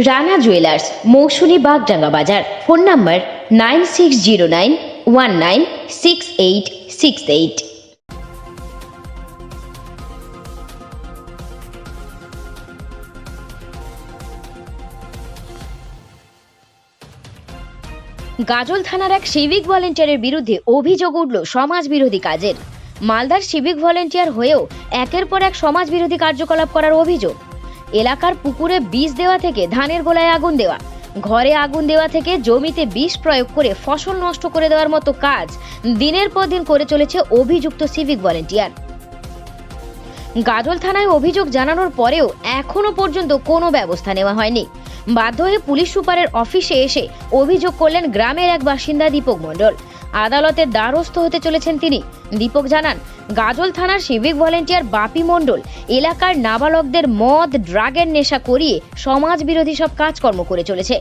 Rana jewellers, মৌসুমী বাগডাঙ্গা বাজার। Phone number 9609196868। গাজল থানার এক সিভিক ভলেন্টিয়ারের বিরুদ্ধে অভিযোগ উঠল সমাজ বিরোধী কাজের। মালদার সিভিক ভলেন্টিয়ার হয়েও একের পর এক সমাজ বিরোধী কার্যকলাপ করার অভিযোগ। এলাকার পুকুরে বিষ দেওয়া থেকে ধানের গোলায় আগুন দেওয়া, ঘরে আগুন দেওয়া থেকে জমিতে বিষ প্রয়োগ করে ফসল নষ্ট করে দেওয়ার মতো কাজ দিনের পর দিন করে চলেছে অভিযুক্ত সিভিক ভলেন্টিয়ার। গাজল থানায় অভিযোগ জানানোর পরেও এখনো পর্যন্ত কোনো ব্যবস্থা নেওয়া হয়নি। বাধ্য হয়ে পুলিশ সুপারের অফিসে এসে অভিযোগ করলেন গ্রামের এক বাসিন্দা দীপক মণ্ডল। আদালতের দ্বারস্থ হতে চলেছেন তিনি। দীপক জানান, গাজল থানার সিভিক ভলেন্টিয়ার বাপি মণ্ডল এলাকার নাবালকদের মদ ড্রাগের নেশা করিয়ে সমাজ বিরোধী সব কাজকর্ম করে চলেছে।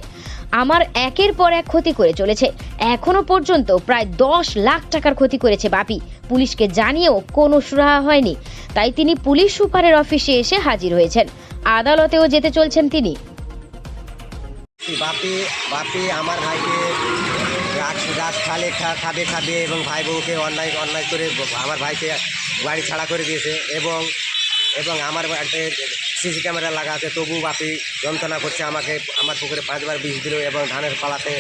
আমার একের পর এক ক্ষতি করে চলেছে। এখনো পর্যন্ত প্রায় 10 লাখ টাকার ক্ষতি করেছে বাপি। পুলিশকে জানিয়েও কোনো সুরাহা হয়নি। তাই তিনি পুলিশ সুপারের অফিসে এসে হাজির হয়েছেন। আদালতেও যেতে চলছেন তিনি। বাপি আমার ভাইকে রাত খাবে এবং ভাই বউকে অন্যায় করে আমার ভাইকে বাড়ি ছাড়া করে দিয়েছে এবং আমার বাড়িতে সিসি ক্যামেরা লাগা আছে, তবু বাপি যন্ত্রণা করছে আমাকে। আমার পুকুরে 5 বার বিষ দিল এবং ধানের পাড়াতে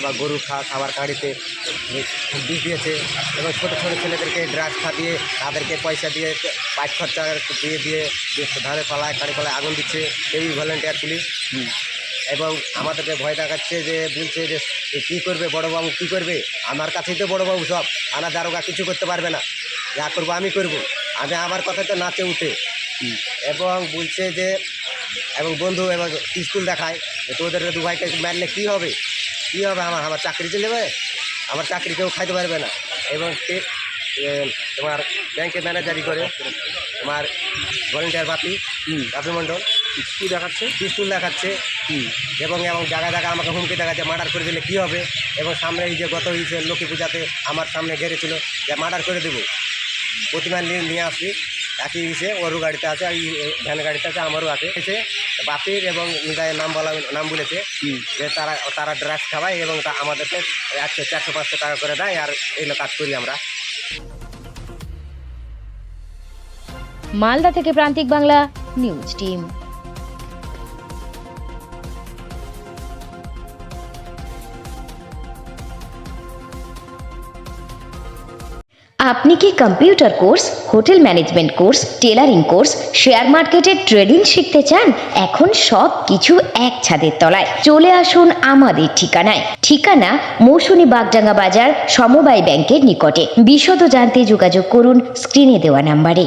বা গরুর খাবার কাঁড়িতে বিষ দিয়েছে এবং ছোটো ছোটো ছেলেদেরকে ড্রাগস খাইয়ে তাদেরকে পয়সা দিয়ে পাইপ খরচা দিয়ে ধানের পালায় কাঁড়ি আগুন দিচ্ছে এই ভলেন্টিয়ার পুলিশ। এবং আমাদেরকে ভয় দেখাচ্ছে, যে বলছে যে কী করবে বড়োবাবু, কী করবে? আমার কাছেই তো বড়োবাবু সব, আনা দারোগা কিছু করতে পারবে না, যা করবো আমি করবো। আমার কথা তো নাচে উঠে এবং বলছে যে এবং বন্ধু এবং স্কুল দেখায় যে তোদের 2 ভাইকে মারলে কী হবে আমার চাকরি চলে যাবে, আমার চাকরি কেউ খাইতে পারবে না। এবং তোমার ব্যাংকে ম্যানেজারি করে তোমার ভলেন্টিয়ার বাপি মণ্ডল স্কুল দেখাচ্ছে এবং জায়গায় আমাকে হুমকি দেখাচ্ছে মার্ডার করে দিলে কী হবে। এবং সামনে এই যে গত লক্ষ্মী পূজাতে আমার সামনে ঘেরেছিল যে মার্ডার করে দেবো, প্রতিমা নিয়ে আসি একই ওরও গাড়িতে আছে, এই ভ্যান গাড়িতে আছে, আমারও আছে। বাপির এবং নিদায়ের নাম বলেছে যে তারা ড্রাগস খাওয়ায় এবং আমাদেরকে 100, 400, 500 টাকা করে দেয়, আর এগুলো কাজ করি আমরা। মালদা থেকে প্রান্তিক বাংলা নিউজ টিম। আপনি কি computer course, hotel management course, tailoring course, share মার্কেটের ট্রেডিং শিখতে চান? এখন সব কিছু এক ছাদের তলায়। চলে আসুন আমাদের ঠিকানা মৌসুমী বাগডাঙ্গা বাজার, সমবায় ব্যাংকের নিকটে। বিশদ জানতে যোগাযোগ করুন স্ক্রিনে দেওয়া নাম্বারে।